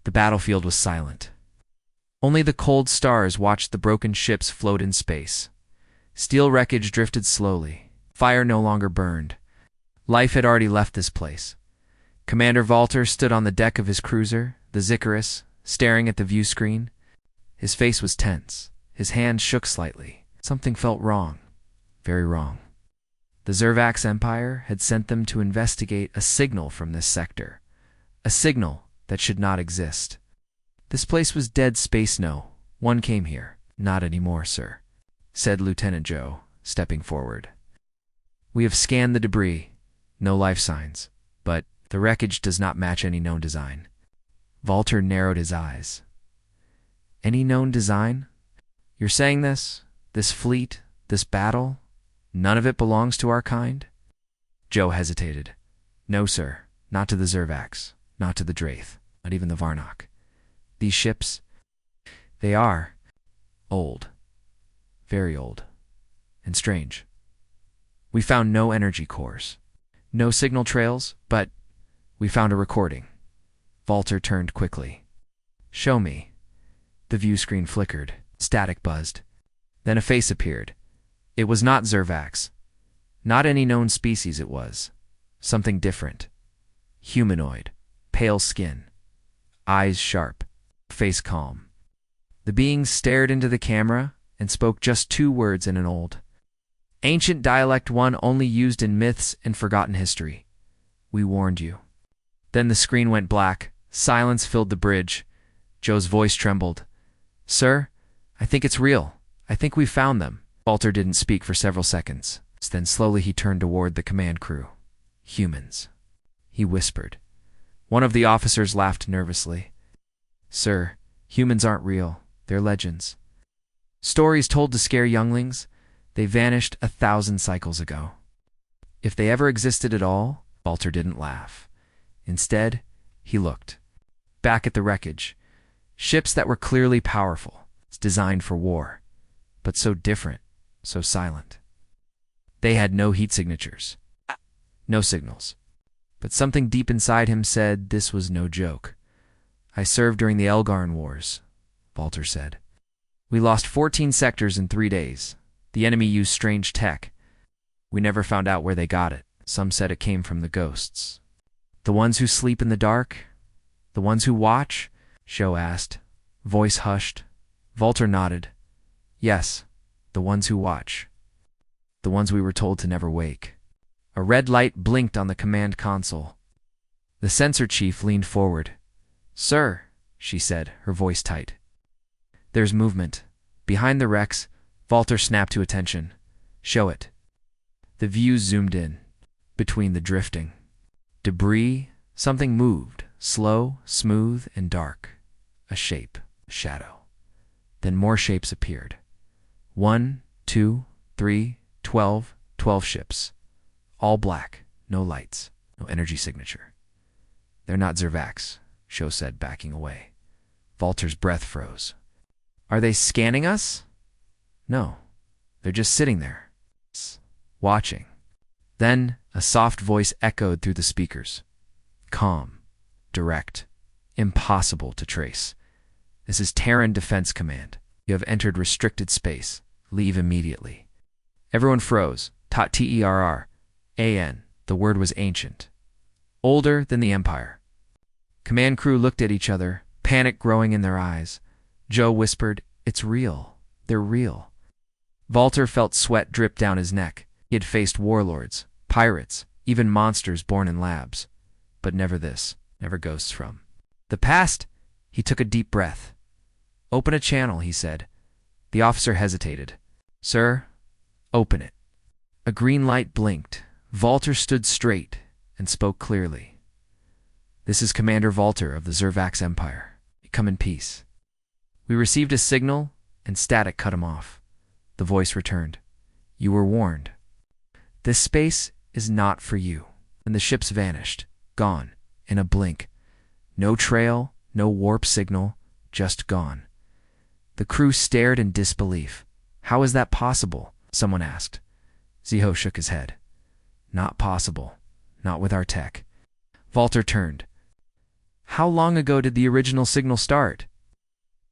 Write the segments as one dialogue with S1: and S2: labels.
S1: The battlefield was silent. Only the cold stars watched the broken ships float in space. Steel wreckage drifted slowly. Fire no longer burned. Life had already left this place. Commander Walter stood on the deck of his cruiser, the Icarus, staring at the view screen. His face was tense. His hands shook slightly. Something felt wrong. Very wrong. The Zervax Empire had sent them to investigate a signal from this sector. A signal that should not exist. This place was dead space. No one came here. Not anymore, sir, said Lieutenant Joe, stepping forward. We have scanned the debris. No life signs. But the wreckage does not match any known design. Walter narrowed his eyes. Any known design? You're saying this? This fleet? This battle? None of it belongs to our kind? Joe hesitated. No, sir. Not to the Zervax. Not to the Draith. Not even the Varnock. These ships, they are old. Very old. And strange. We found no energy cores. No signal trails, but we found a recording. Walter turned quickly. Show me. The view screen flickered. Static buzzed. Then a face appeared. It was not Zervax. Not any known species it was. Something different. Humanoid. Pale skin. Eyes sharp. Face calm. The being stared into the camera and spoke just 2 words in an old, ancient dialect, one only used in myths and forgotten history. We warned you. Then the screen went black. Silence filled the bridge. Joe's voice trembled. Sir, I think it's real. I think we found them. Walter didn't speak for several seconds. Then slowly he turned toward the command crew. Humans, he whispered. One of the officers laughed nervously. Sir, humans aren't real. They're legends. Stories told to scare younglings. They vanished 1,000 cycles ago. If they ever existed at all, Walter didn't laugh. Instead, he looked. Back at the wreckage. Ships that were clearly powerful, designed for war. But so different, so silent. They had no heat signatures. No signals. But something deep inside him said this was no joke. I served during the Elgarn Wars, Walter said. We lost 14 sectors in 3 days. The enemy used strange tech. We never found out where they got it. Some said it came from the ghosts. The ones who sleep in the dark? The ones who watch? Joe asked. Voice hushed. Walter nodded. Yes, the ones who watch. The ones we were told to never wake. A red light blinked on the command console. The sensor chief leaned forward. Sir, she said, her voice tight. There's movement. Behind the wrecks, Walter snapped to attention. Show it. The view zoomed in. Between the drifting debris, something moved, slow, smooth, and dark. A shape, a shadow. Then more shapes appeared. 1, 2, 3, 12 ships. All black, no lights, no energy signature. They're not Zervax, Joe said, backing away. Walter's breath froze. Are they scanning us? No, they're just sitting there, watching. Then a soft voice echoed through the speakers. Calm, direct, impossible to trace. This is Terran Defense Command. You have entered restricted space. Leave immediately. Everyone froze. Terran. The word was ancient. Older than the Empire. Command crew looked at each other, panic growing in their eyes. Joe whispered, It's real. They're real. Walter felt sweat drip down his neck. He had faced warlords, pirates, even monsters born in labs. But never this, never ghosts from the past. He took a deep breath. Open a channel, he said. The officer hesitated. Sir, open it. A green light blinked. Walter stood straight and spoke clearly. This is Commander Walter of the Zervax Empire. Come in peace. We received a signal and static cut him off. The voice returned. You were warned. This space is not for you. And the ships vanished, gone, in a blink. No trail, no warp signal, just gone. The crew stared in disbelief. How is that possible? Someone asked. Ziho shook his head. Not possible. Not with our tech. Walter turned. How long ago did the original signal start?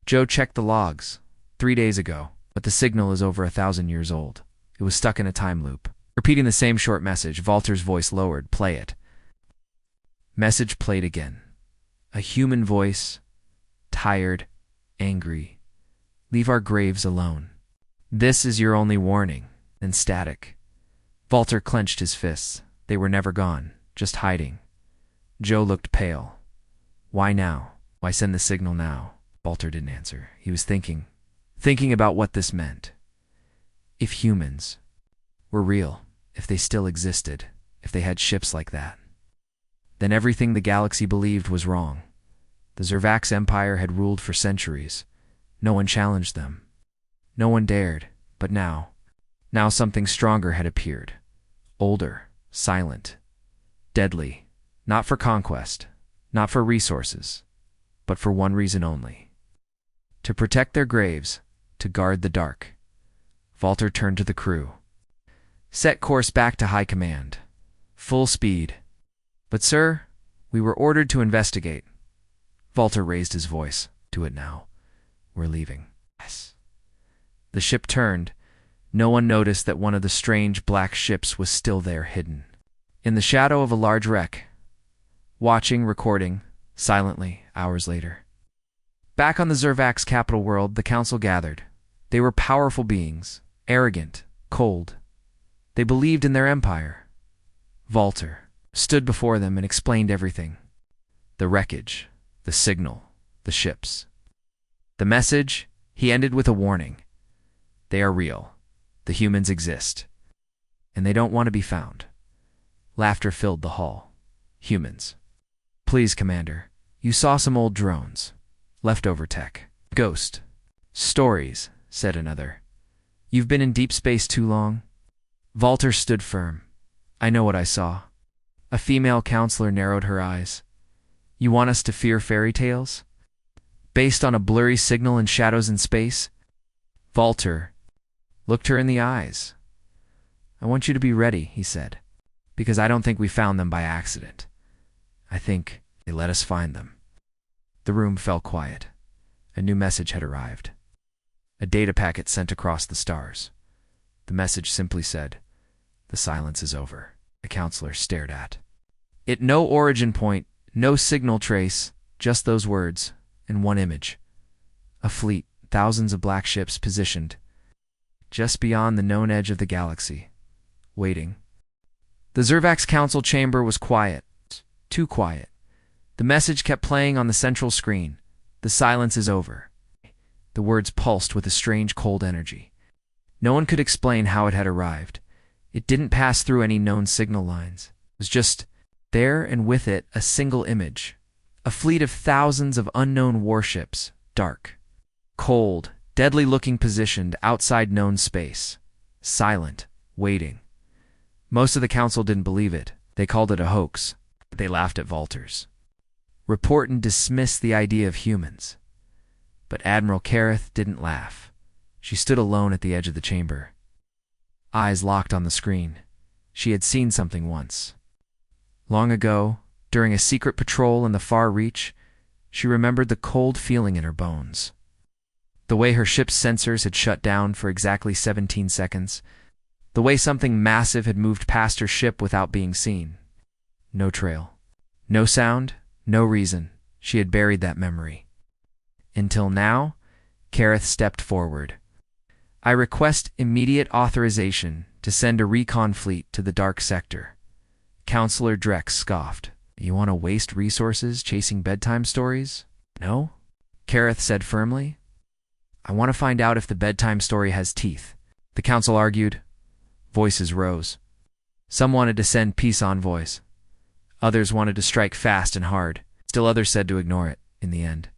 S1: Joe checked the logs. 3 days ago, but the signal is over 1,000 years old. It was stuck in a time loop. Repeating the same short message, Walter's voice lowered. Play it. Message played again. A human voice, tired, angry. Leave our graves alone. This is your only warning. And static. Walter clenched his fists. They were never gone, just hiding. Joe looked pale. Why now? Why send the signal now? Walter didn't answer. He was thinking about what this meant. If humans were real, if they still existed, if they had ships like that, then everything the galaxy believed was wrong. The Zervax Empire had ruled for centuries. No one challenged them. No one dared. But now something stronger had appeared. Older, silent, deadly. Not for conquest, not for resources, but for one reason only. To protect their graves, to guard the dark. Walter turned to the crew. Set course back to high command. Full speed. But sir, we were ordered to investigate. Walter raised his voice. Do it now. We're leaving. Yes. The ship turned. No one noticed that one of the strange black ships was still there, hidden in the shadow of a large wreck. Watching, recording, silently, hours later. Back on the Zervax capital world, the council gathered. They were powerful beings, arrogant, cold. They believed in their empire. Walter stood before them and explained everything. The wreckage, the signal, the ships. The message, he ended with a warning. They are real. The humans exist. And they don't want to be found. Laughter filled the hall. Humans. Please, Commander. You saw some old drones. Leftover tech. Ghost. Stories, said another. You've been in deep space too long. Walter stood firm. I know what I saw. A female counselor narrowed her eyes. You want us to fear fairy tales? Based on a blurry signal and shadows in space? Walter looked her in the eyes. I want you to be ready, he said, because I don't think we found them by accident. I think they let us find them. The room fell quiet. A new message had arrived. A data packet sent across the stars. The message simply said, the silence is over. The counselor stared at it. No origin point, no signal trace, just those words, and one image. A fleet, thousands of black ships positioned just beyond the known edge of the galaxy, waiting. The Zervax Council chamber was quiet, too quiet. The message kept playing on the central screen. The silence is over. The words pulsed with a strange cold energy. No one could explain how it had arrived. It didn't pass through any known signal lines. It was just there, and with it, a single image. A fleet of thousands of unknown warships, dark, cold, deadly-looking, positioned outside known space. Silent, waiting. Most of the council didn't believe it. They called it a hoax. They laughed at Walter's report and dismissed the idea of humans. But Admiral Kareth didn't laugh. She stood alone at the edge of the chamber. Eyes locked on the screen. She had seen something once. Long ago, during a secret patrol in the far reach, she remembered the cold feeling in her bones. The way her ship's sensors had shut down for exactly 17 seconds. The way something massive had moved past her ship without being seen. No trail. No sound. No reason. She had buried that memory. Until now, Kareth stepped forward. I request immediate authorization to send a recon fleet to the dark sector. Counselor Drex scoffed. You want to waste resources chasing bedtime stories? No? Kareth said firmly. I want to find out if the bedtime story has teeth. The council argued. Voices rose. Some wanted to send peace envoys. Others wanted to strike fast and hard. Still others said to ignore it, in the end.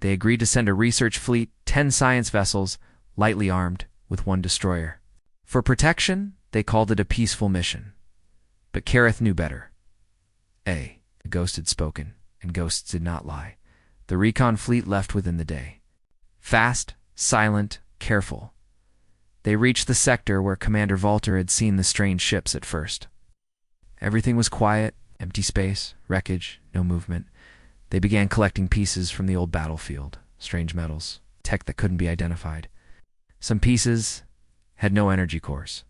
S1: They agreed to send a research fleet, 10 science vessels, lightly armed, with 1 destroyer. For protection, they called it a peaceful mission. But Kareth knew better. A ghost had spoken, and ghosts did not lie. The recon fleet left within the day. Fast, silent, careful. They reached the sector where Commander Walter had seen the strange ships at first. Everything was quiet, empty space, wreckage, no movement. They began collecting pieces from the old battlefield, strange metals, tech that couldn't be identified. Some pieces had no energy cores.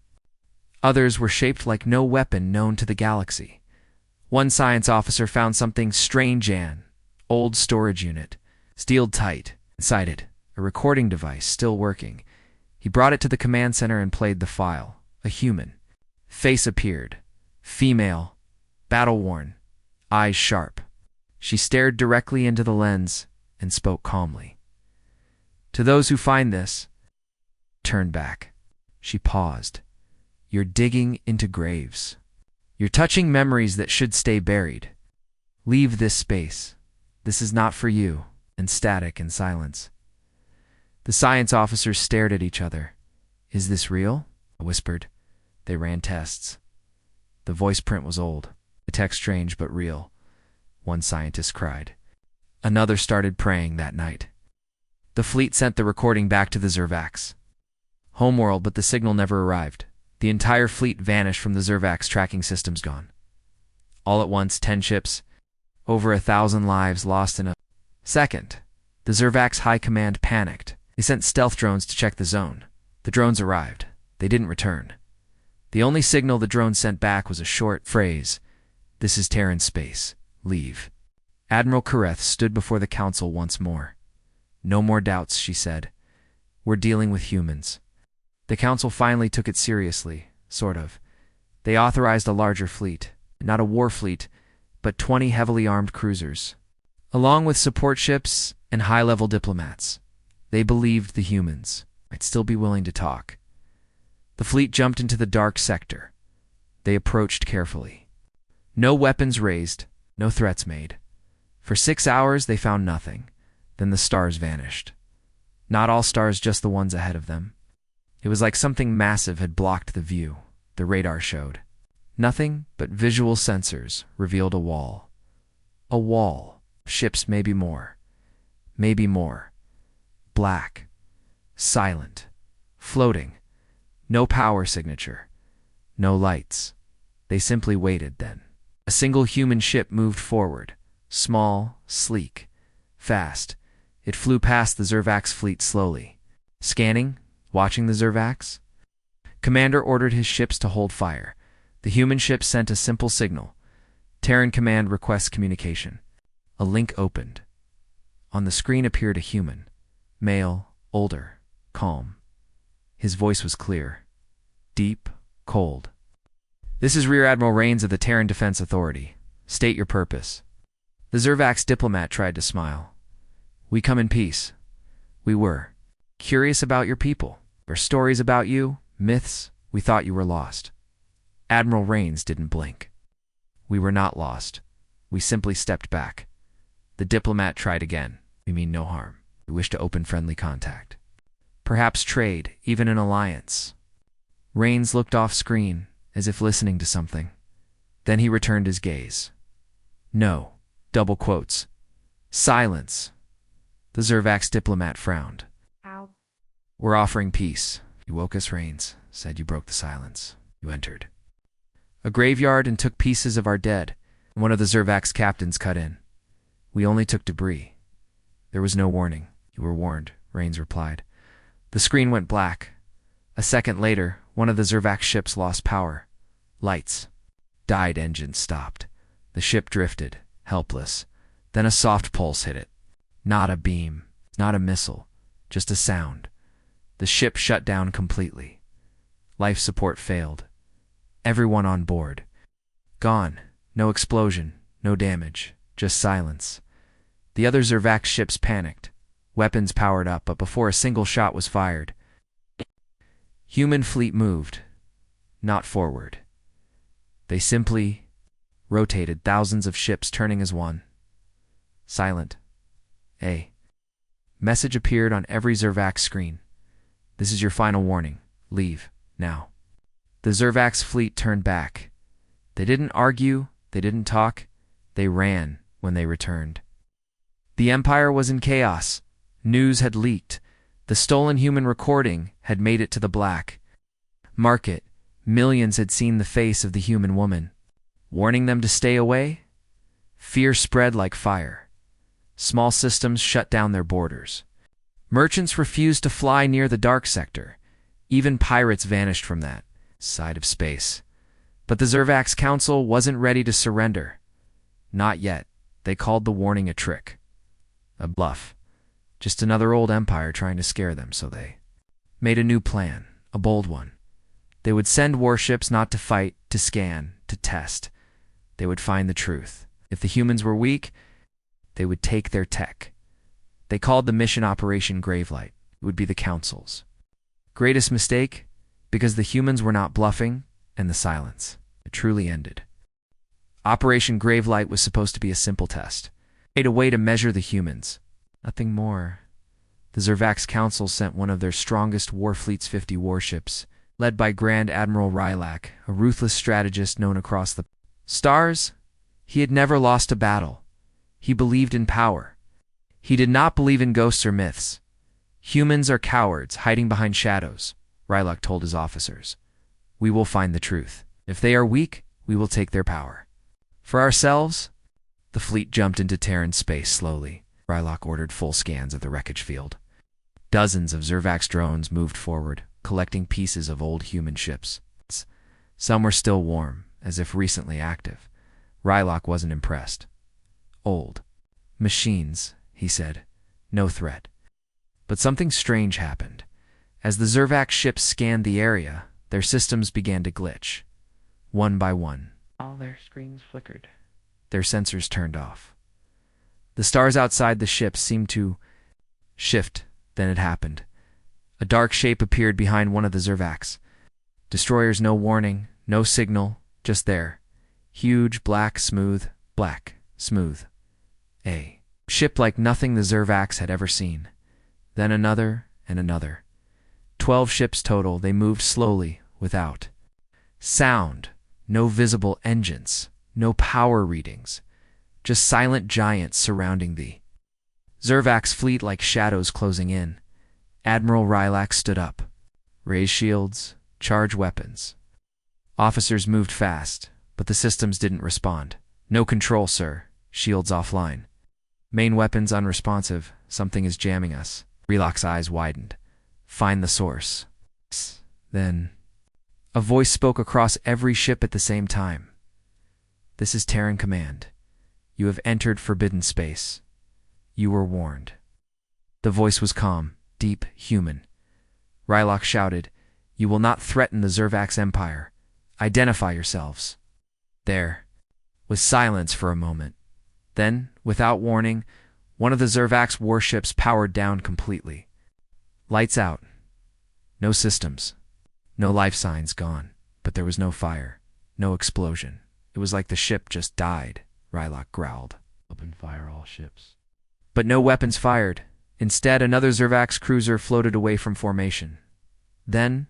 S1: Others were shaped like no weapon known to the galaxy. One science officer found something strange, an old storage unit, sealed tight. Inside it, a recording device still working. He brought it to the command center and played the file. A human. Face appeared. Female. Battle-worn. Eyes sharp. She stared directly into the lens and spoke calmly. To those who find this, turn back. She paused. You're digging into graves. You're touching memories that should stay buried. Leave this space. This is not for you. And static and silence. The science officers stared at each other. Is this real? I whispered. They ran tests. The voice print was old. The text strange but real. One scientist cried. Another started praying that night. The fleet sent the recording back to the Zervax. Homeworld, but the signal never arrived. The entire fleet vanished from the Zervax tracking systems gone. All at once, 10 ships, over 1,000 lives lost in a second. The Zervax High Command panicked. They sent stealth drones to check the zone. The drones arrived. They didn't return. The only signal the drones sent back was a short phrase. This is Terran space. Leave. Admiral Kareth stood before the council once more. No more doubts, she said. We're dealing with humans. The council finally took it seriously, sort of. They authorized a larger fleet. Not a war fleet, but 20 heavily armed cruisers. Along with support ships and high-level diplomats. They believed the humans might still be willing to talk. The fleet jumped into the dark sector. They approached carefully. No weapons raised, no threats made. For 6 hours they found nothing. Then the stars vanished. Not all stars, just the ones ahead of them. It was like something massive had blocked the view. The radar showed. Nothing but visual sensors revealed a wall. A wall. Ships, maybe more. Maybe more. Black. Silent. Floating. No power signature. No lights. They simply waited then. A single human ship moved forward. Small, sleek, fast. It flew past the Zervax fleet slowly. Scanning, watching the Zervax. Commander ordered his ships to hold fire. The human ship sent a simple signal. Terran Command requests communication. A link opened. On the screen appeared a human. Male, older, calm. His voice was clear. Deep, cold. This is Rear Admiral Rains of the Terran Defense Authority. State your purpose. The Zervax diplomat tried to smile. We come in peace. We were. Curious about your people. There are stories about you, myths. We thought you were lost. Admiral Rains didn't blink. We were not lost. We simply stepped back. The diplomat tried again. We mean no harm. We wish to open friendly contact. Perhaps trade, even an alliance. Rains looked off screen, as if listening to something. Then he returned his gaze. No. Double quotes. Silence. The Zervax diplomat frowned.
S2: Ow.
S1: We're offering peace. You woke us, Rains. Said you broke the silence. You entered a graveyard and took pieces of our dead. One of the Zervax captains cut in. We only took debris. There was no warning. You were warned, Rains replied. The screen went black. A second later, one of the Zervax ships lost power. Lights. Died, engines stopped. The ship drifted, helpless. Then a soft pulse hit it. Not a beam, not a missile, just a sound. The ship shut down completely. Life support failed. Everyone on board. Gone. No explosion, no damage, just silence. The other Zervax ships panicked. Weapons powered up, but before a single shot was fired, human fleet moved, not forward. They simply rotated, thousands of ships turning as one. Silent. A message appeared on every Zervax screen. This is your final warning. Leave, now. The Zervax fleet turned back. They didn't argue, they didn't talk, they ran when they returned. The Empire was in chaos. News had leaked. The stolen human recording had made it to the black market. Millions had seen the face of the human woman. Warning them to stay away? Fear spread like fire. Small systems shut down their borders. Merchants refused to fly near the dark sector. Even pirates vanished from that side of space. But the Zervax Council wasn't ready to surrender. Not yet. They called the warning a trick. A bluff. Just another old empire trying to scare them, so they made a new plan, a bold one. They would send warships not to fight, to scan, to test. They would find the truth. If the humans were weak, they would take their tech. They called the mission Operation Gravelight. It would be the Council's greatest mistake, because the humans were not bluffing, and the silence. It truly ended. Operation Gravelight was supposed to be a simple test. A way to measure the humans. Nothing more. The Zervax Council sent one of their strongest war fleet's 50 warships, led by Grand Admiral Rylak, a ruthless strategist known across the stars. He had never lost a battle. He believed in power. He did not believe in ghosts or myths. Humans are cowards hiding behind shadows, Rylak told his officers. We will find the truth. If they are weak, we will take their power. For ourselves, the fleet jumped into Terran space slowly. Rylak ordered full scans of the wreckage field. Dozens of Zervax drones moved forward, collecting pieces of old human ships. Some were still warm, as if recently active. Rylak wasn't impressed. Old machines, he said. No threat. But something strange happened. As the Zervax ships scanned the area, their systems began to glitch. One by one, all their screens flickered. Their sensors turned off. The stars outside the ships seemed to shift. Then it happened. A dark shape appeared behind one of the Zervax. Destroyers, no warning, no signal, just there. Huge, black, smooth. A ship like nothing the Zervax had ever seen. Then another and another. 12 ships total. They moved slowly, without sound, no visible engines, no power readings, just silent giants surrounding the Zervax fleet like shadows closing in. Admiral Rylak stood up. Raise shields, charge weapons. Officers moved fast, but the systems didn't respond. No control, sir. Shields offline. Main weapons unresponsive. Something is jamming us. Rylak's eyes widened. Find the source. Then a voice spoke across every ship at the same time. This is Terran Command. You have entered forbidden space. You were warned. The voice was calm, deep, human. Rylak shouted, You will not threaten the Zervax Empire. Identify yourselves. There was silence for a moment. Then, without warning, one of the Zervax warships powered down completely. Lights out. No systems. No life signs, gone. But there was no fire. No explosion. It was like the ship just died, Rylak growled. Open fire all ships. But no weapons fired. Instead, another Zervax cruiser floated away from formation. Then,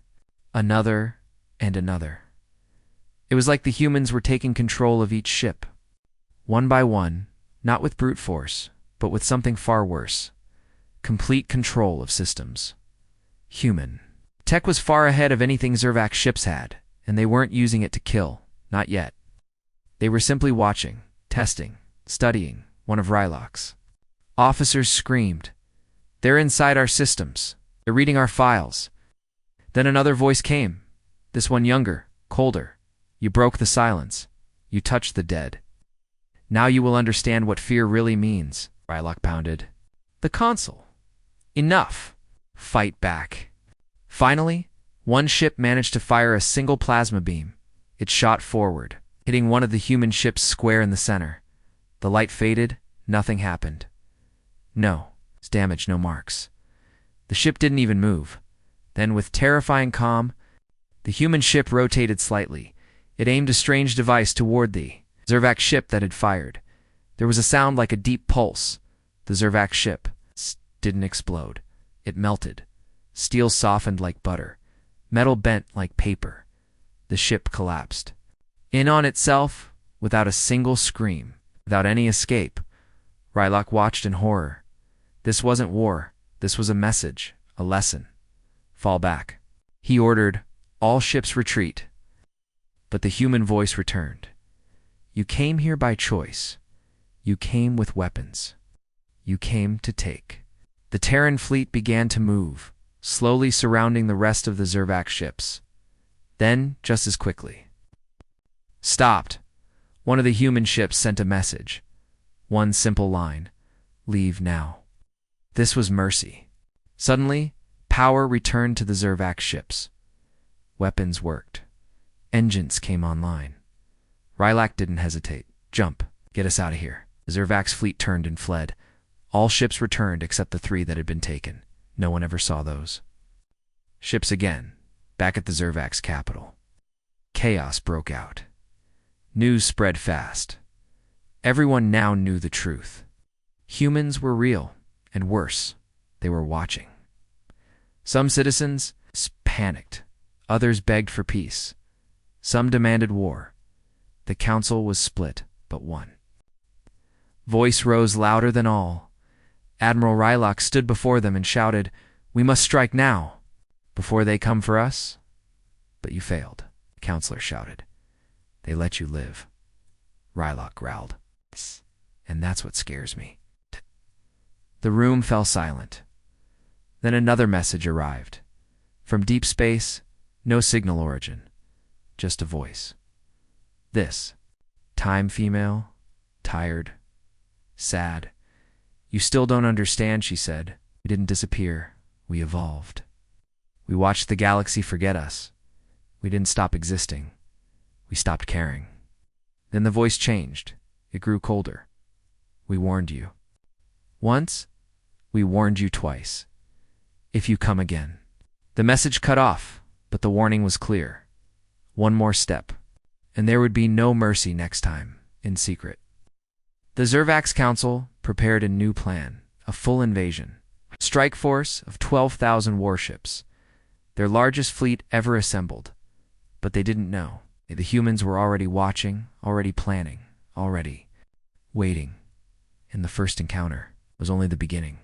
S1: another and another. It was like the humans were taking control of each ship. One by one, not with brute force, but with something far worse. Complete control of systems. Human. Tech was far ahead of anything Zervax ships had, and they weren't using it to kill. Not yet. They were simply watching, testing, studying, one of Rylak's. Officers screamed. They're inside our systems. They're reading our files. Then another voice came. This one younger, colder. You broke the silence. You touched the dead. Now you will understand what fear really means, Rylak pounded. The console. Enough. Fight back. Finally, one ship managed to fire a single plasma beam. It shot forward, hitting one of the human ships square in the center. The light faded. Nothing happened. No damage, no marks. The ship didn't even move. Then, with terrifying calm, the human ship rotated slightly. It aimed a strange device toward the Zervax ship that had fired. There was a sound like a deep pulse. The Zervax ship didn't explode. It melted. Steel softened like butter. Metal bent like paper. The ship collapsed. In on itself, without a single scream, without any escape. Rylak watched in horror. This wasn't war. This was a message, a lesson. Fall back. He ordered, all ships retreat. But the human voice returned. You came here by choice. You came with weapons. you came to take. The Terran fleet began to move, slowly surrounding the rest of the Zervac ships. Then, just as quickly, stopped. One of the human ships sent a message. One simple line: leave now. This was mercy. Suddenly, power returned to the Zervac ships. Weapons worked. Engines came online. Rylak didn't hesitate. Jump. Get us out of here. The Zervac's fleet turned and fled. All ships returned except the 3 that had been taken. No one ever saw those. Ships again, back at the Zervac's capital. Chaos broke out. News spread fast. Everyone now knew the truth. Humans were real, and worse, they were watching. Some citizens panicked. Others begged for peace. Some demanded war. The council was split, but one voice rose louder than all. Admiral Rylak stood before them and shouted, "We must strike now, before they come for us." "But you failed," the counselor shouted. "They let you live." Rylak growled, "And that's what scares me." The room fell silent. Then another message arrived. From deep space, no signal origin, just a voice. This time, female, tired, sad. "You still don't understand," she said. "We didn't disappear. We evolved. We watched the galaxy forget us. We didn't stop existing. We stopped caring." Then the voice changed. It grew colder. "We warned you. Once, we warned you twice. If you come again." The message cut off, but the warning was clear. One more step, and there would be no mercy next time, in secret. The Zervac's council prepared a new plan, a full invasion. A strike force of 12,000 warships, their largest fleet ever assembled. But they didn't know. The humans were already watching, already planning, already waiting. And the first encounter was only the beginning.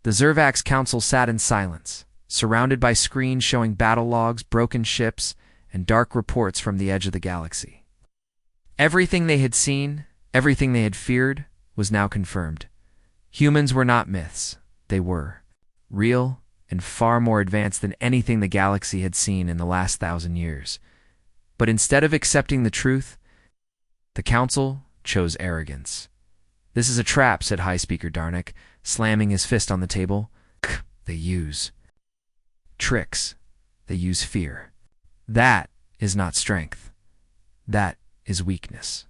S1: The Zervac's council sat in silence, surrounded by screens showing battle logs, broken ships, and dark reports from the edge of the galaxy. Everything they had seen, everything they had feared, was now confirmed. Humans were not myths. They were real and far more advanced than anything the galaxy had seen in the last 1,000 years. But instead of accepting the truth, the council chose arrogance. "This is a trap," said High Speaker Darnik, slamming his fist on the table. "They use tricks. They use fear. That is not strength. That is weakness."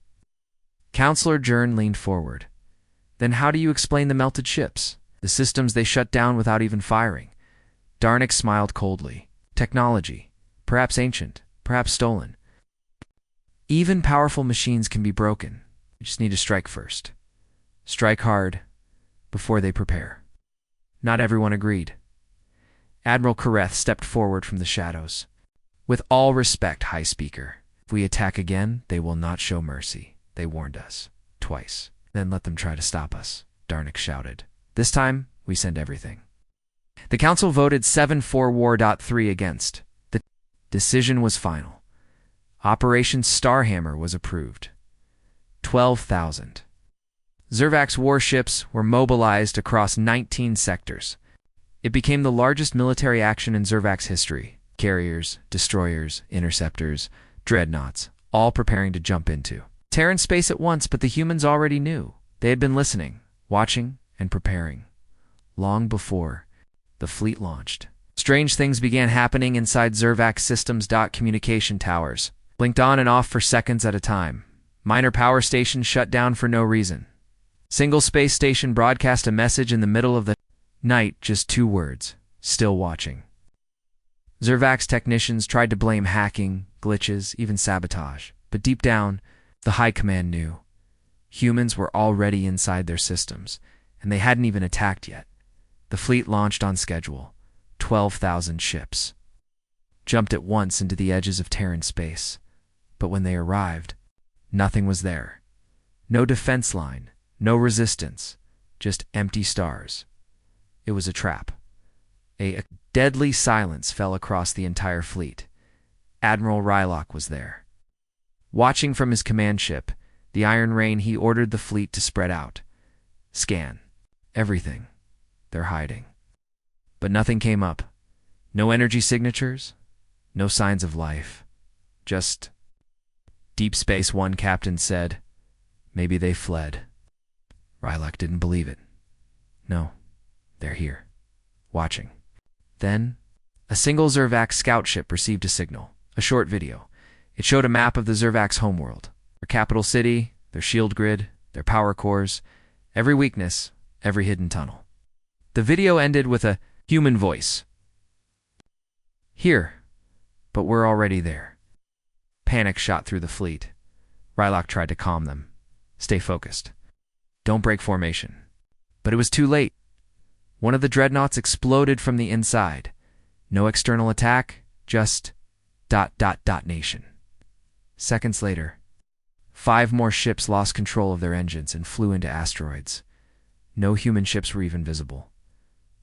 S1: Counselor Jern leaned forward. "Then how do you explain the melted ships? The systems they shut down without even firing?" Darnik smiled coldly. "Technology. Perhaps ancient. Perhaps stolen. Even powerful machines can be broken. You just need to strike first. Strike hard, before they prepare." Not everyone agreed. Admiral Kareth stepped forward from the shadows. "With all respect, High Speaker, if we attack again, they will not show mercy. They warned us. Twice. Then let them try to stop us," Darnik shouted. "This time, we send everything." The council voted 7-4-3 against. The decision was final. Operation Starhammer was approved. 12,000 Zervac's warships were mobilized across 19 sectors. It became the largest military action in Zervac's history. Carriers, destroyers, interceptors, dreadnoughts, all preparing to jump into Terran space at once, but the humans already knew. They had been listening, watching, and preparing. Long before the fleet launched, strange things began happening inside Zervac systems. Communication towers blinked on and off for seconds at a time. Minor power stations shut down for no reason. Single space station broadcast a message in the middle of the night, just 2 words: "Still watching." Zervac's technicians tried to blame hacking, glitches, even sabotage, but deep down, the High Command knew. Humans were already inside their systems, and they hadn't even attacked yet. The fleet launched on schedule. 12,000 ships jumped at once into the edges of Terran space. But when they arrived, nothing was there. No defense line, no resistance, just empty stars. It was a trap. A deadly silence fell across the entire fleet. Admiral Rylak was there. Watching from his command ship, the Iron Rain, he ordered the fleet to spread out. Scan. everything. They're hiding. But nothing came up. No energy signatures, no signs of life. Just Deep Space One captain said, maybe they fled. Rylak didn't believe it. No, they're here, watching. Then, a single Zervax scout ship received a signal, a short video. It showed a map of the Zervax homeworld, their capital city, their shield grid, their power cores, every weakness, every hidden tunnel. The video ended with a human voice. Here, but we're already there. Panic shot through the fleet. Rylak tried to calm them. Stay focused. Don't break formation. But it was too late. One of the dreadnoughts exploded from the inside. No external attack, just ... nation. Seconds later, 5 more ships lost control of their engines and flew into asteroids. No human ships were even visible.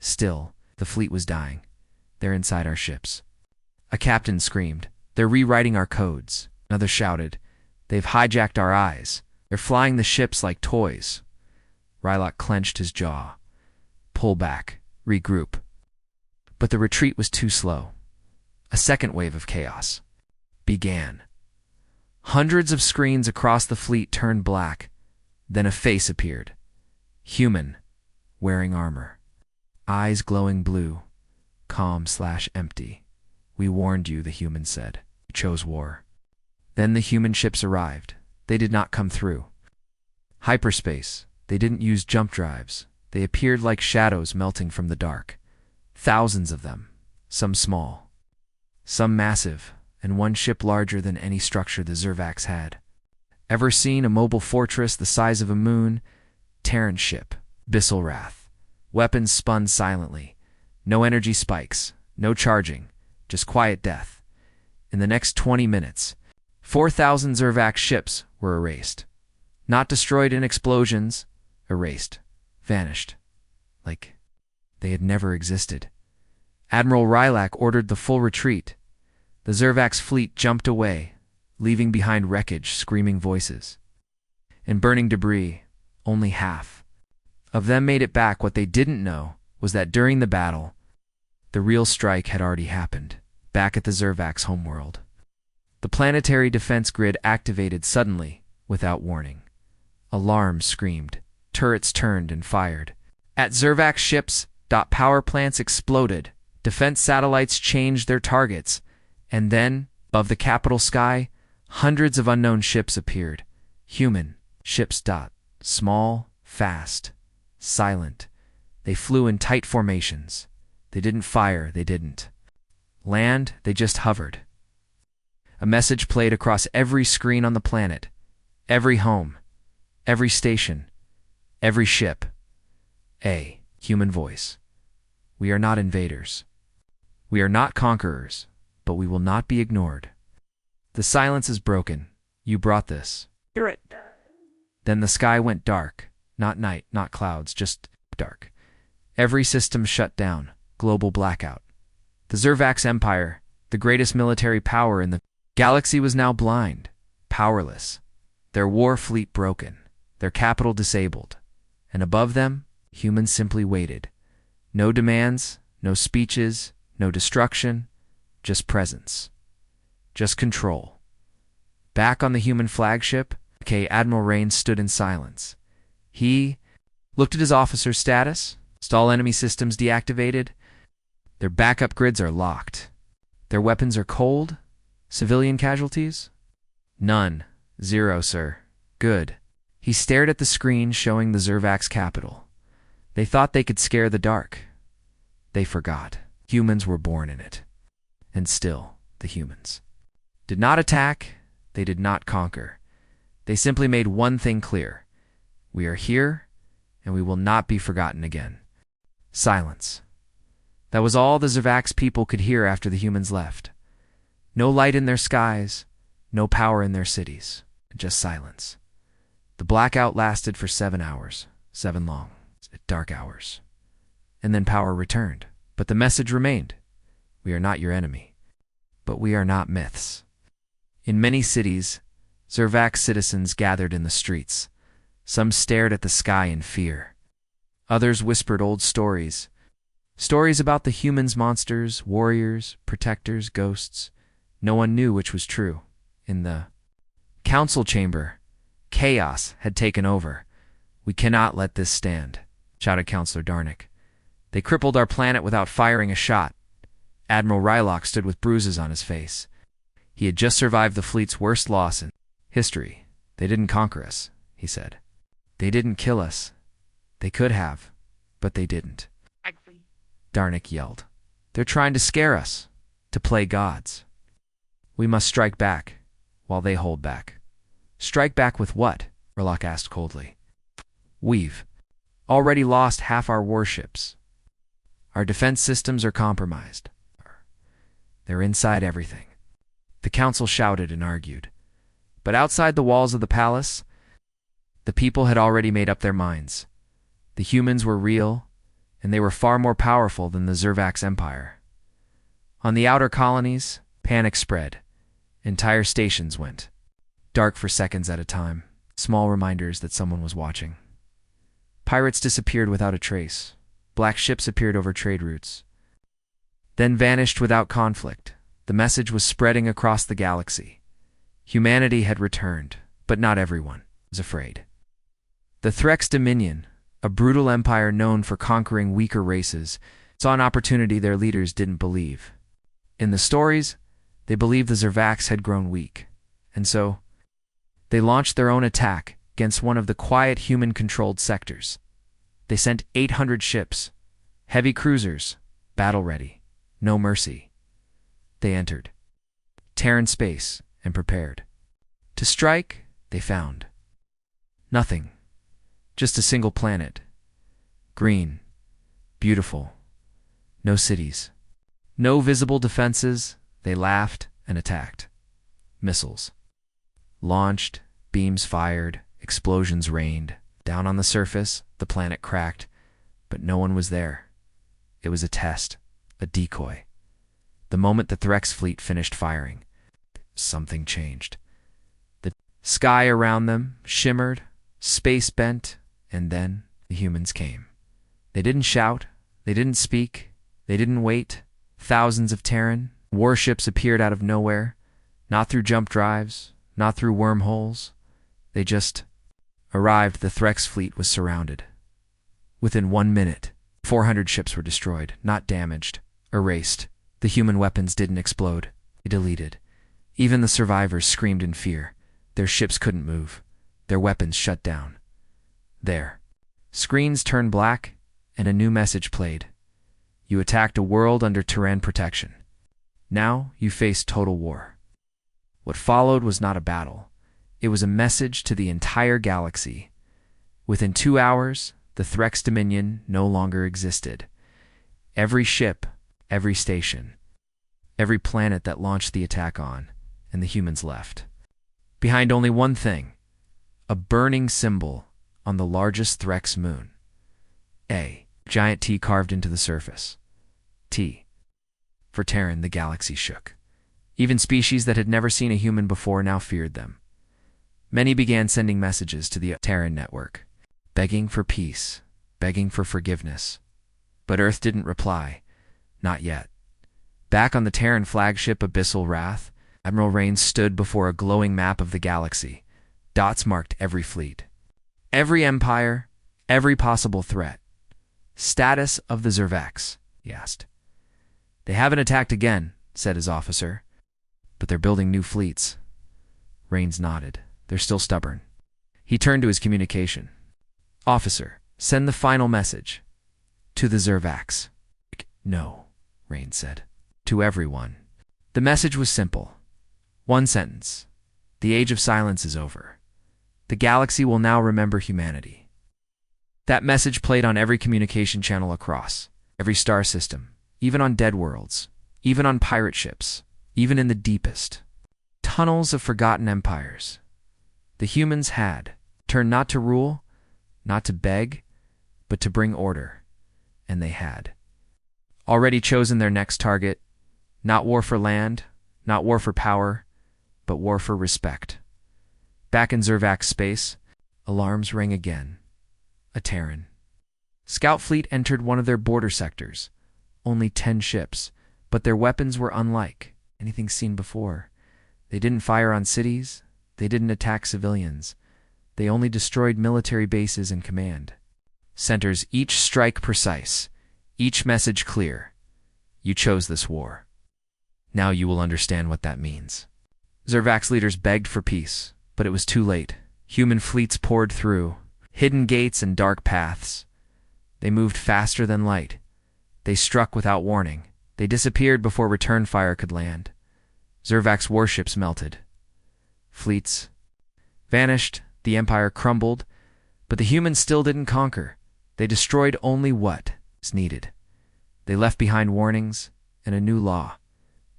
S1: Still, the fleet was dying. They're inside our ships. A captain screamed, they're rewriting our codes. Another shouted, they've hijacked our eyes. They're flying the ships like toys. Rylak clenched his jaw. Pull back. Regroup. But the retreat was too slow. A second wave of chaos began. Hundreds of screens across the fleet turned black. Then a face appeared. Human, wearing armor. Eyes glowing blue. Calm/empty. We warned you, the human said. You chose war. Then the human ships arrived. They did not come through hyperspace. They didn't use jump drives. They appeared like shadows melting from the dark. Thousands of them, some small, some massive, and one ship larger than any structure the Zervax had. Ever seen a mobile fortress the size of a moon? Terran ship, Bisselrath. Weapons spun silently. No energy spikes, no charging, just quiet death. In the next 20 minutes, 4,000 Zervax ships were erased. Not destroyed in explosions, erased, vanished, like they had never existed. Admiral Rylak ordered the full retreat. The Zervax fleet jumped away, leaving behind wreckage, screaming voices. And burning debris, only half of them made it back. What they didn't know was that during the battle, the real strike had already happened, back at the Zervax homeworld. The planetary defense grid activated suddenly, without warning. Alarms screamed, turrets turned and fired. At Zervax ships, power plants exploded, defense satellites changed their targets, and then, above the capital sky, hundreds of unknown ships appeared. Human ships. Small, fast, silent. They flew in tight formations. They didn't fire, they didn't land, they just hovered. A message played across every screen on the planet, every home, every station, every ship. A human voice. We are not invaders. We are not conquerors, but we will not be ignored. The silence is broken. You brought this.
S2: Hear it.
S1: Then the sky went dark. Not night, not clouds, just dark. Every system shut down. Global blackout. The Zervax Empire, the greatest military power in the galaxy, was now blind, powerless. Their war fleet broken. Their capital disabled. And above them, humans simply waited. No demands, no speeches, no destruction, just presence. Just control. Back on the human flagship, Admiral Rain stood in silence. He looked at his officer's status. All enemy systems deactivated. Their backup grids are locked. Their weapons are cold. Civilian casualties? None. 0, sir. Good. He stared at the screen showing the Zervax capital. They thought they could scare the dark. They forgot. Humans were born in it. And still, the humans did not attack. They did not conquer. They simply made one thing clear. We are here, and we will not be forgotten again. Silence. That was all the Zervax people could hear after the humans left. No light in their skies, no power in their cities, just silence. The blackout lasted for 7 hours, 7 long, dark hours. And then power returned, but the message remained. We are not your enemy, but we are not myths. In many cities, Zervax citizens gathered in the streets. Some stared at the sky in fear. Others whispered old stories. Stories about the humans, monsters, warriors, protectors, ghosts. No one knew which was true. In the council chamber, chaos had taken over. "We cannot let this stand," shouted Counselor Darnick. "They crippled our planet without firing a shot." Admiral Rylock stood with bruises on his face. He had just survived the fleet's worst loss in history. "They didn't conquer us," he said. "They didn't kill us. They could have, but they didn't," Darnick yelled. "They're trying to scare us, to play gods. We must strike back, while they hold back." "Strike back with what?" Rylock asked coldly. "We've already lost half our warships. Our defense systems are compromised. They're inside everything." The council shouted and argued. But outside the walls of the palace, the people had already made up their minds. The humans were real, and they were far more powerful than the Zervax Empire. On the outer colonies, panic spread. Entire stations went dark for seconds at a time, small reminders that someone was watching. Pirates disappeared without a trace. Black ships appeared over trade routes, then vanished without conflict. The message was spreading across the galaxy. Humanity had returned, but not everyone was afraid. The Threx Dominion, a brutal empire known for conquering weaker races, saw an opportunity their leaders didn't believe. In the stories, they believed the Zervax had grown weak, and so they launched their own attack against one of the quiet human-controlled sectors. They sent 800 ships, heavy cruisers, battle-ready, no mercy. They entered Terran space and prepared. To strike, they found nothing, just a single planet. Green, beautiful, no cities, no visible defenses. They laughed and attacked. Missiles launched, beams fired, explosions rained. Down on the surface, the planet cracked, but no one was there. It was a test, a decoy. The moment the Threx fleet finished firing, something changed. The sky around them shimmered, space bent, and then the humans came. They didn't shout, they didn't speak, they didn't wait. Thousands of Terran warships appeared out of nowhere, not through jump drives, not through wormholes. They just arrived. The Threx fleet was surrounded. Within 1 minute, 400 ships were destroyed, not damaged, erased. The human weapons didn't explode, they deleted. Even the survivors screamed in fear. Their ships couldn't move, their weapons shut down. There, screens turned black, and a new message played. You attacked a world under Terran protection. Now you face total war. What followed was not a battle. It was a message to the entire galaxy. Within 2 hours, the Threx Dominion no longer existed. Every ship, every station, every planet that launched the attack on, and the humans left behind only one thing, a burning symbol on the largest Threx moon. A giant T carved into the surface. T. For Terran, the galaxy shook. Even species that had never seen a human before now feared them. Many began sending messages to the Terran network, begging for peace, begging for forgiveness. But Earth didn't reply. Not yet. Back on the Terran flagship Abyssal Wrath, Admiral Rains stood before a glowing map of the galaxy. Dots marked every fleet, every empire, every possible threat. "Status of the Zervax?" he asked. "They haven't attacked again," said his officer. "But they're building new fleets." Rains nodded. "They're still stubborn." He turned to his communication. "Officer, send the final message. To the Zervax." "No," Rains said. "To everyone." The message was simple. One sentence. The age of silence is over. The galaxy will now remember humanity. That message played on every communication channel across, every star system, even on dead worlds, even on pirate ships, even in the deepest tunnels of forgotten empires. The humans had turned not to rule, not to beg, but to bring order. And they had already chosen their next target, not war for land, not war for power, but war for respect. Back in Zervax space, alarms rang again. A Terran. Scout fleet entered one of their border sectors. Only 10 ships, but their weapons were unlike anything seen before. They didn't fire on cities. They didn't attack civilians. They only destroyed military bases and command centers, each strike precise, each message clear. You chose this war. Now you will understand what that means. Zervak's leaders begged for peace, but it was too late. Human fleets poured through, hidden gates and dark paths. They moved faster than light. They struck without warning. They disappeared before return fire could land. Zervak's warships melted. Fleets vanished, the empire crumbled, but the humans still didn't conquer. They destroyed only what was needed. They left behind warnings and a new law.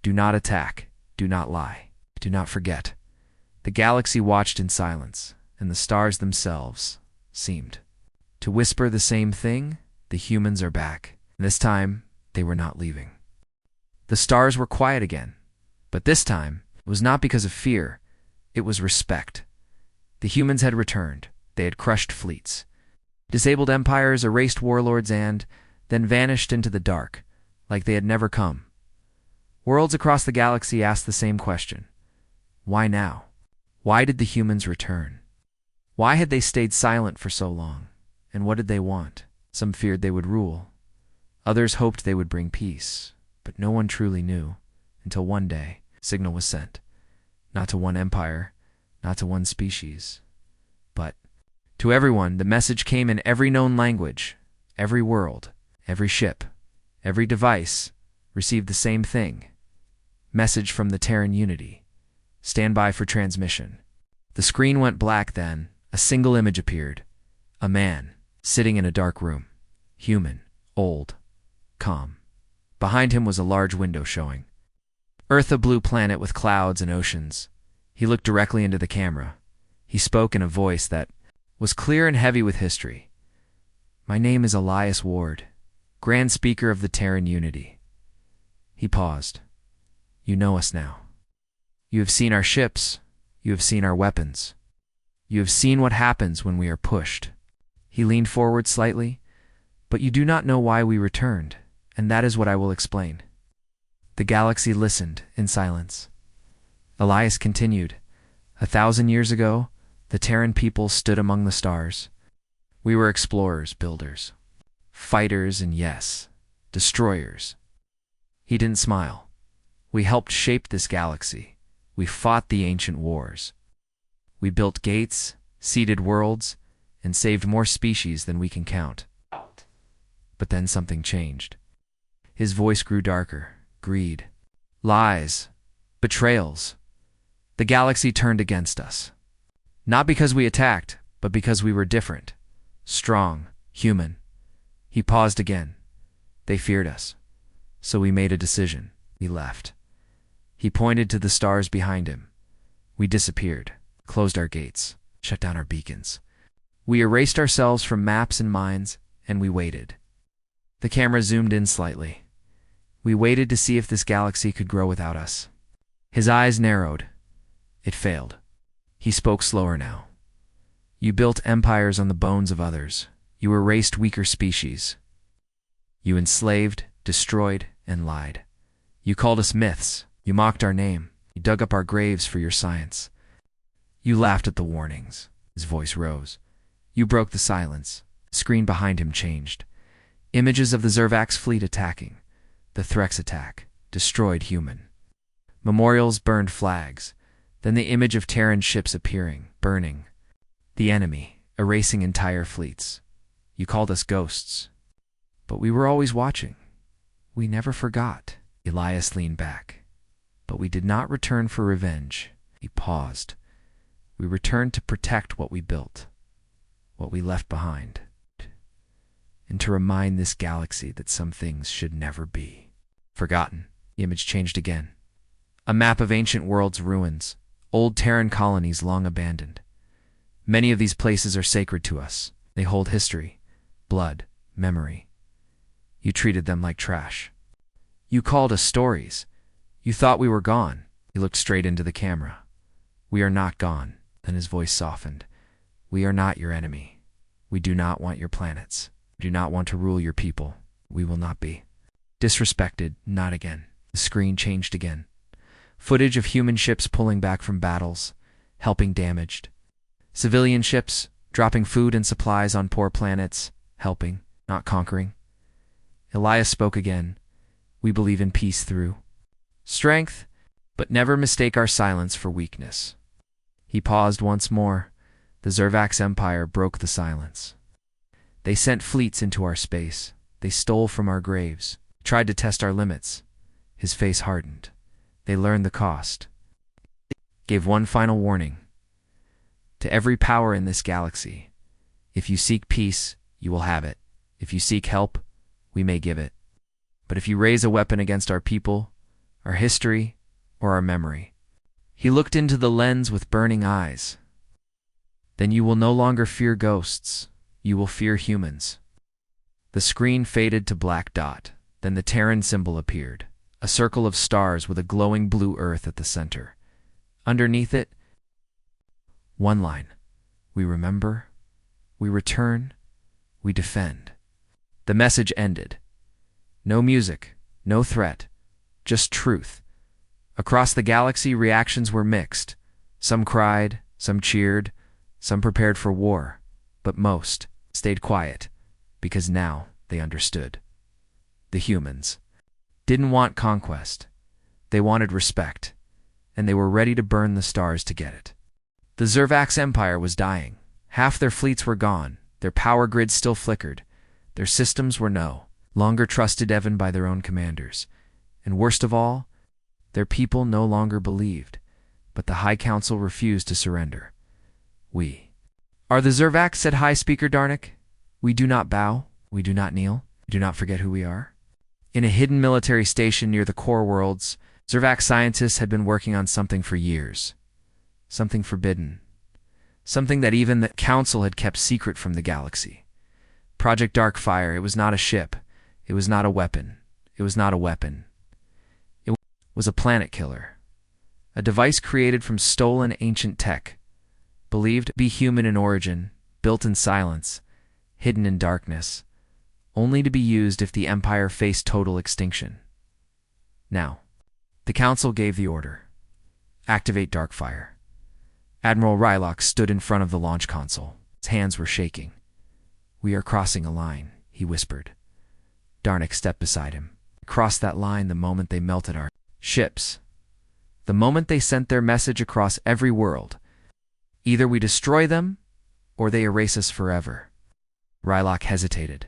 S1: Do not attack, do not lie, do not forget. The galaxy watched in silence, and the stars themselves seemed to whisper the same thing. The humans are back. This time, they were not leaving. The stars were quiet again, but this time, it was not because of fear. It was respect. The humans had returned. They had crushed fleets, disabled empires, erased warlords, and then vanished into the dark, like they had never come. Worlds across the galaxy asked the same question. Why now? Why did the humans return? Why had they stayed silent for so long? And what did they want? Some feared they would rule. Others hoped they would bring peace, but no one truly knew until one day a signal was sent. Not to one empire, not to one species, but to everyone. The message came in every known language. Every world, every ship, every device received the same thing. Message from the Terran Unity. Stand by for transmission. The screen went black then. A single image appeared. A man, sitting in a dark room. Human, old, calm. Behind him was a large window showing Earth, a blue planet with clouds and oceans. He looked directly into the camera. He spoke in a voice that was clear and heavy with history. My name is Elias Ward, Grand Speaker of the Terran Unity. He paused. You know us now. You have seen our ships. You have seen our weapons. You have seen what happens when we are pushed. He leaned forward slightly. But you do not know why we returned, and that is what I will explain. The galaxy listened in silence. Elias continued. 1,000 years ago, the Terran people stood among the stars. We were explorers, builders, fighters, and yes, destroyers. He didn't smile. We helped shape this galaxy. We fought the ancient wars. We built gates, seeded worlds, and saved more species than we can count. But then something changed. His voice grew darker. Greed, lies, betrayals. The galaxy turned against us. Not because we attacked, but because we were different, strong, human. He paused again. They feared us. So we made a decision. We left. He pointed to the stars behind him. We disappeared, closed our gates, shut down our beacons. We erased ourselves from maps and minds, and we waited. The camera zoomed in slightly. We waited to see if this galaxy could grow without us. His eyes narrowed. It failed. He spoke slower now. You built empires on the bones of others. You erased weaker species. You enslaved, destroyed, and lied. You called us myths. You mocked our name. You dug up our graves for your science. You laughed at the warnings. His voice rose. You broke the silence. The screen behind him changed. Images of the Zervak's fleet attacking. The Threx attack. Destroyed human. Memorials burned flags. Then the image of Terran ships appearing, burning. The enemy, erasing entire fleets. You called us ghosts. But we were always watching. We never forgot. Elias leaned back. But we did not return for revenge. He paused. We returned to protect what we built, what we left behind, and to remind this galaxy that some things should never be forgotten. The image changed again. A map of ancient worlds' ruins, old Terran colonies long abandoned. Many of these places are sacred to us. They hold history, blood, memory. You treated them like trash. You called us stories. You thought we were gone. He looked straight into the camera. We are not gone. Then his voice softened. We are not your enemy. We do not want your planets. We Do not want to rule your people. We will not be disrespected, not again. The screen changed again. Footage of human ships pulling back from battles, helping damaged. Civilian ships, dropping food and supplies on poor planets, helping, not conquering. Elias spoke again. We believe in peace through strength, but never mistake our silence for weakness. He paused once more. The Zervax Empire broke the silence. They sent fleets into our space. They stole from our graves, tried to test our limits. His face hardened. They learned the cost. Gave one final warning. To every power in this galaxy, if you seek peace, you will have it. If you seek help, we may give it. But if you raise a weapon against our people, our history, or our memory, he looked into the lens with burning eyes. Then you will no longer fear ghosts. You will fear humans. The screen faded to black dot. Then the Terran symbol appeared, a circle of stars with a glowing blue earth at the center. Underneath it, one line. We remember, we return, we defend. The message ended. No music, no threat, just truth. Across the galaxy, reactions were mixed. Some cried, some cheered, some prepared for war, but most stayed quiet, because now they understood. The humans didn't want conquest. They wanted respect, and they were ready to burn the stars to get it. The Zervax Empire was dying. Half their fleets were gone. Their power grids still flickered. Their systems were no longer trusted even by their own commanders. And worst of all, their people no longer believed, but the High Council refused to surrender. We are the Zervax, said High Speaker Darnik. We do not bow. We do not kneel. We do not forget who we are. In a hidden military station near the core worlds, Zervax scientists had been working on something for years. Something forbidden. Something that even the Council had kept secret from the galaxy. Project Darkfire. It was not a ship. It was not a weapon. It was not a weapon. It was a planet killer. A device created from stolen ancient tech. Believed to be human in origin, built in silence, hidden in darkness, only to be used if the Empire faced total extinction. Now, the Council gave the order. Activate Darkfire. Admiral Rylock stood in front of the launch console. His hands were shaking. We are crossing a line, he whispered. Darnik stepped beside him. Crossed that line the moment they melted our ships. The moment they sent their message across every world. Either we destroy them, or they erase us forever. Rylock hesitated.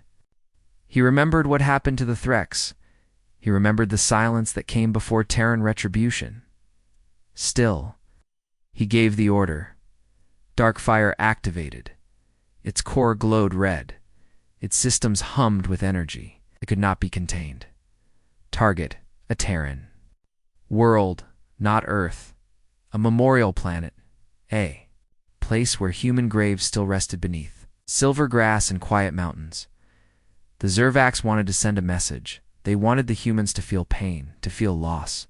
S1: He remembered what happened to the Threx. He remembered the silence that came before Terran retribution. Still, he gave the order. Darkfire activated. Its core glowed red. Its systems hummed with energy. It could not be contained. Target, a Terran. World, not Earth. A memorial planet, a place where human graves still rested beneath. Silver grass and quiet mountains. The Zervax wanted to send a message. They wanted the humans to feel pain, to feel loss.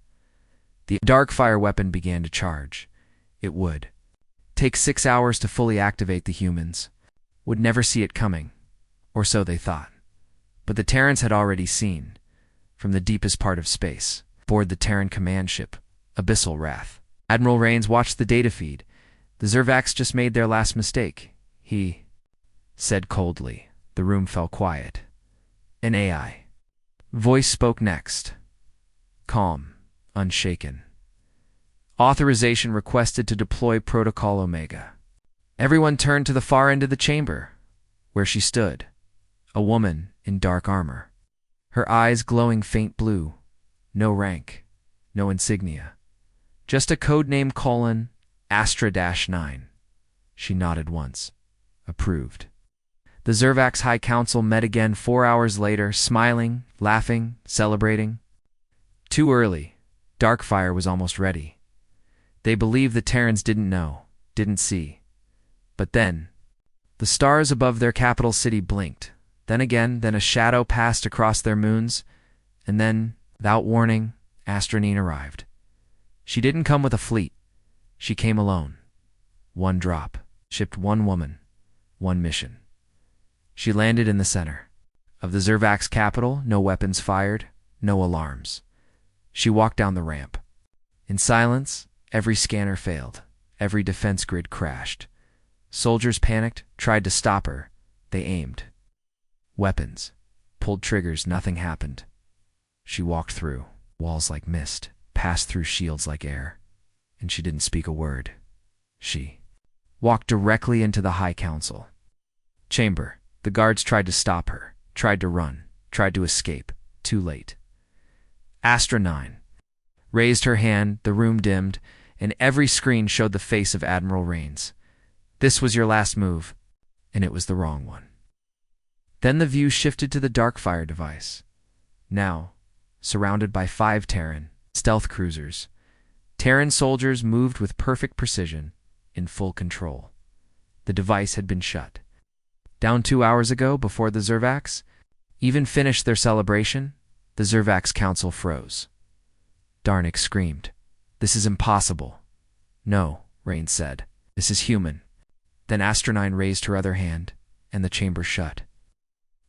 S1: The Darkfire weapon began to charge. It would take 6 hours to fully activate the humans. Would never see it coming. Or so they thought. But the Terrans had already seen, from the deepest part of space, aboard the Terran command ship, Abyssal Wrath. Admiral Rains watched the data feed. The Zervax just made their last mistake. He said coldly. The room fell quiet. An AI voice spoke next. Calm, unshaken. Authorization requested to deploy Protocol Omega. Everyone turned to the far end of the chamber, where she stood, a woman in dark armor. Her eyes glowing faint blue. No rank, no insignia. Just a codename Astra-9. She nodded once. Approved. The Zervax High Council met again 4 hours later, smiling, laughing, celebrating. Too early. Darkfire was almost ready. They believed the Terrans didn't know, didn't see. But then, the stars above their capital city blinked. Then again, then a shadow passed across their moons, and then, without warning, Astra-9 arrived. She didn't come with a fleet. She came alone. One drop, shipped one woman, one mission. She landed in the center. Of the Zervax capital, no weapons fired, no alarms. She walked down the ramp. In silence, every scanner failed. Every defense grid crashed. Soldiers panicked, tried to stop her. They aimed. Weapons. Pulled triggers, nothing happened. She walked through. Walls like mist, passed through shields like air. And she didn't speak a word. She walked directly into the High Council chamber. The guards tried to stop her, tried to run, tried to escape. Too late. Astra 9 raised her hand, the room dimmed, and every screen showed the face of Admiral Rains. This was your last move, and it was the wrong one. Then the view shifted to the Darkfire device. Now, surrounded by 5 Terran stealth cruisers, Terran soldiers moved with perfect precision, in full control. The device had been shut. Down 2 hours ago, before the Zervax even finished their celebration, the Zervax Council froze. Darnik screamed. "This is impossible." "No," Rain said. "This is human." Then Astronine raised her other hand, and the chamber shut.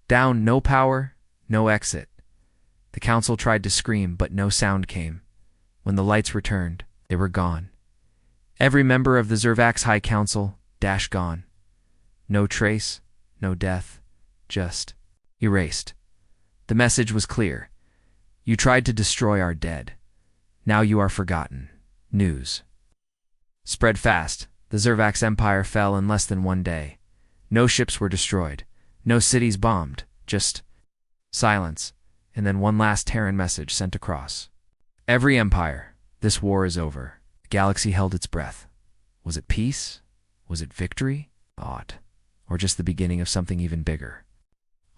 S1: Down, no power, no exit. The council tried to scream, but no sound came. When the lights returned, they were gone. Every member of the Zervax High Council, gone. No trace, no death, just erased. The message was clear. You tried to destroy our dead. Now you are forgotten. News spread fast. The Zervax Empire fell in less than 1 day. No ships were destroyed. No cities bombed. Just silence. And then one last Terran message sent across. Every empire, this war is over. The galaxy held its breath. Was it peace? Was it victory? Thought. Or just the beginning of something even bigger?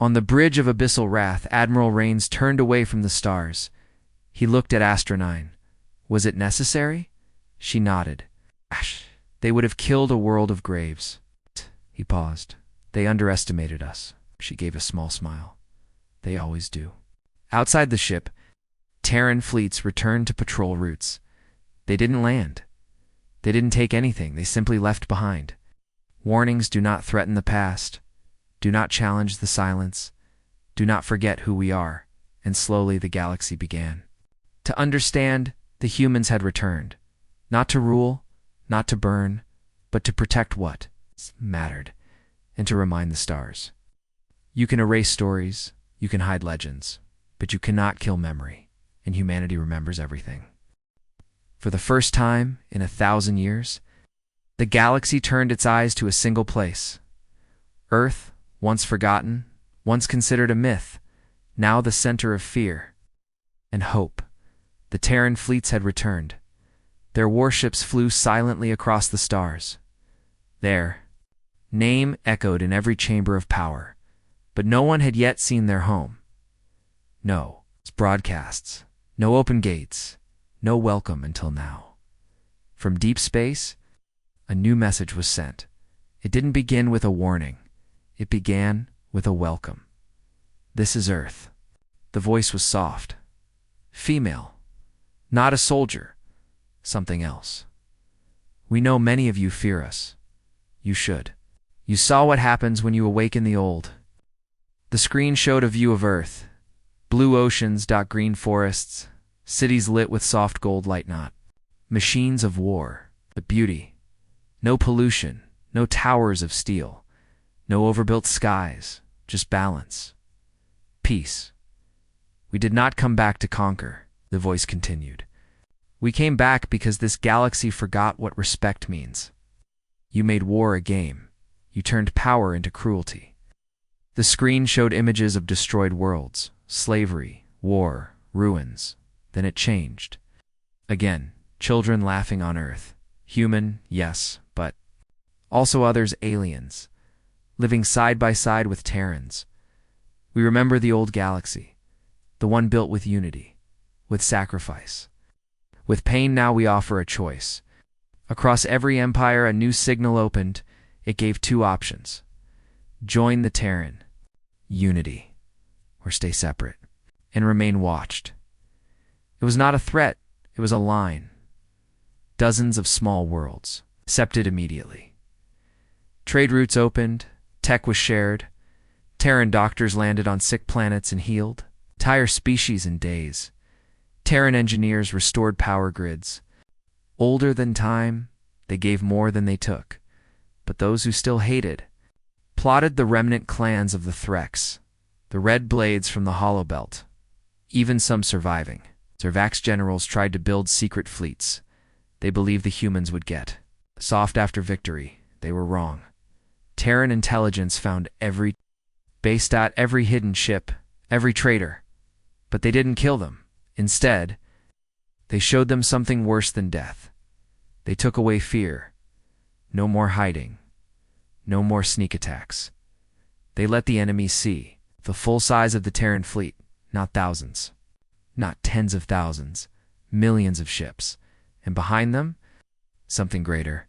S1: On the bridge of abyssal wrath, Admiral Rains turned away from the stars. He looked at Astra 9. Was it necessary? She nodded. Ash. They would have killed a world of graves. He paused. They underestimated us. She gave a small smile. They always do. Outside the ship, Terran fleets returned to patrol routes. They didn't land. They didn't take anything. They simply left behind. Warnings: do not threaten the past. Do not challenge the silence. Do not forget who we are. And slowly the galaxy began to understand the humans had returned. Not to rule, not to burn, but to protect what mattered, and to remind the stars. You can erase stories, you can hide legends, but you cannot kill memory, and humanity remembers everything. For the first time in 1,000 years, the galaxy turned its eyes to a single place. Earth, once forgotten, once considered a myth, now the center of fear and hope. The Terran fleets had returned. Their warships flew silently across the stars. Their name echoed in every chamber of power, but no one had yet seen their home. No broadcasts, no open gates, no welcome until now. From deep space, a new message was sent. It didn't begin with a warning. It began with a welcome. This is Earth. The voice was soft. Female. Not a soldier. Something else. We know many of you fear us. You should. You saw what happens when you awaken the old. The screen showed a view of Earth. Blue oceans, green forests, cities lit with soft gold light not. Machines of war. The beauty. No pollution. No towers of steel. No overbuilt skies. Just balance. Peace. We did not come back to conquer, the voice continued. We came back because this galaxy forgot what respect means. You made war a game. You turned power into cruelty. The screen showed images of destroyed worlds, slavery, war, ruins. Then it changed. Again, children laughing on Earth. Human, yes, but also others aliens, living side by side with Terrans. We remember the old galaxy, the one built with unity, with sacrifice. With pain now we offer a choice. Across every empire a new signal opened. It gave 2 options. Join the Terran. Unity. Or stay separate. And remain watched. It was not a threat. It was a line. Dozens of small worlds. Accepted immediately. Trade routes opened. Tech was shared. Terran doctors landed on sick planets and healed entire species in days. Terran engineers restored power grids. Older than time, they gave more than they took. But those who still hated plotted the remnant clans of the Threx, the Red Blades from the Hollow Belt. Even some surviving Zervax generals tried to build secret fleets. They believed the humans would get soft after victory. They were wrong. Terran intelligence found every base stat, every hidden ship, every traitor. But they didn't kill them. Instead, they showed them something worse than death. They took away fear. No more hiding. No more sneak attacks. They let the enemy see the full size of the Terran fleet, not thousands, not tens of thousands, millions of ships. And behind them, something greater.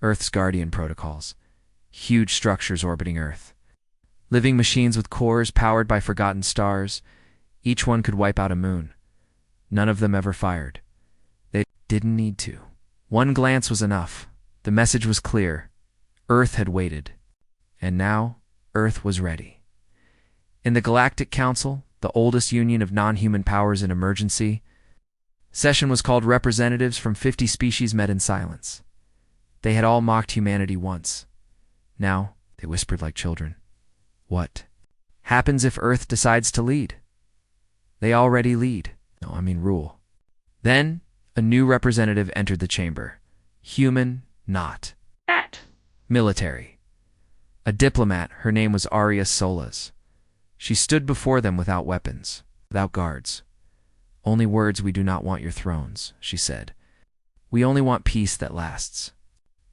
S1: Earth's guardian protocols. Huge structures orbiting Earth. Living machines with cores powered by forgotten stars. Each one could wipe out a moon. None of them ever fired. They didn't need to. One glance was enough. The message was clear. Earth had waited. And now, Earth was ready. In the Galactic Council, the oldest union of non-human powers in emergency, session was called. Representatives from 50 species met in silence. They had all mocked humanity once. Now, they whispered like children. What happens if Earth decides to lead? They already lead. Rule. Then, a new representative entered the chamber. Human, not military. A diplomat, her name was Aria Solas. She stood before them without weapons, without guards. Only words: we do not want your thrones, she said. We only want peace that lasts.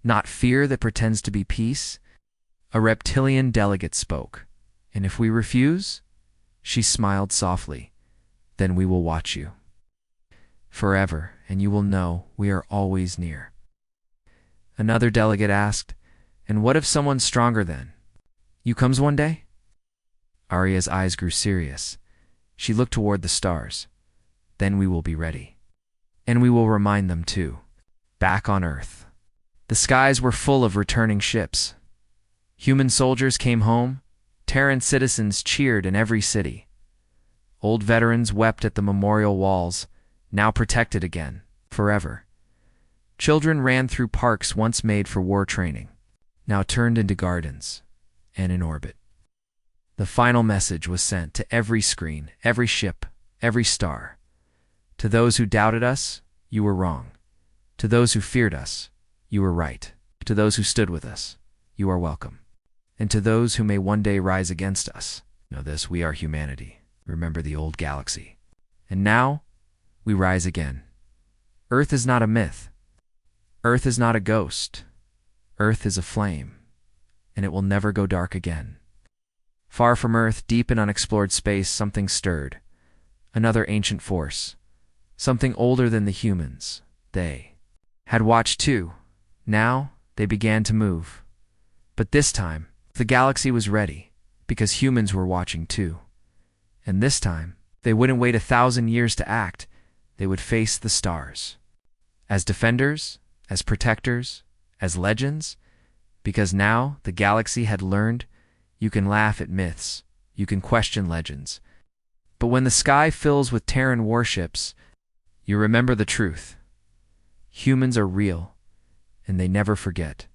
S1: Not fear that pretends to be peace. A reptilian delegate spoke. And if we refuse, she smiled softly, then we will watch you. Forever, and you will know we are always near. Another delegate asked, and what if someone's stronger then? You comes one day? Arya's eyes grew serious. She looked toward the stars. Then we will be ready. And we will remind them too. Back on Earth. The skies were full of returning ships. Human soldiers came home. Terran citizens cheered in every city. Old veterans wept at the memorial walls, now protected again, forever. Children ran through parks once made for war training, now turned into gardens, and in orbit. The final message was sent to every screen, every ship, every star. To those who doubted us, you were wrong. To those who feared us, you were right. To those who stood with us, you are welcome. And to those who may one day rise against us, know this: we are humanity. Remember the old galaxy. And now, we rise again. Earth is not a myth. Earth is not a ghost. Earth is a flame, and it will never go dark again. Far from Earth, deep in unexplored space, something stirred. Another ancient force. Something older than the humans. They had watched too. Now, they began to move. But this time, the galaxy was ready, because humans were watching too. And this time, they wouldn't wait 1,000 years to act. They would face the stars. As defenders, as protectors, as legends, because now the galaxy had learned you can laugh at myths, you can question legends. But when the sky fills with Terran warships, you remember the truth. Humans are real, and they never forget.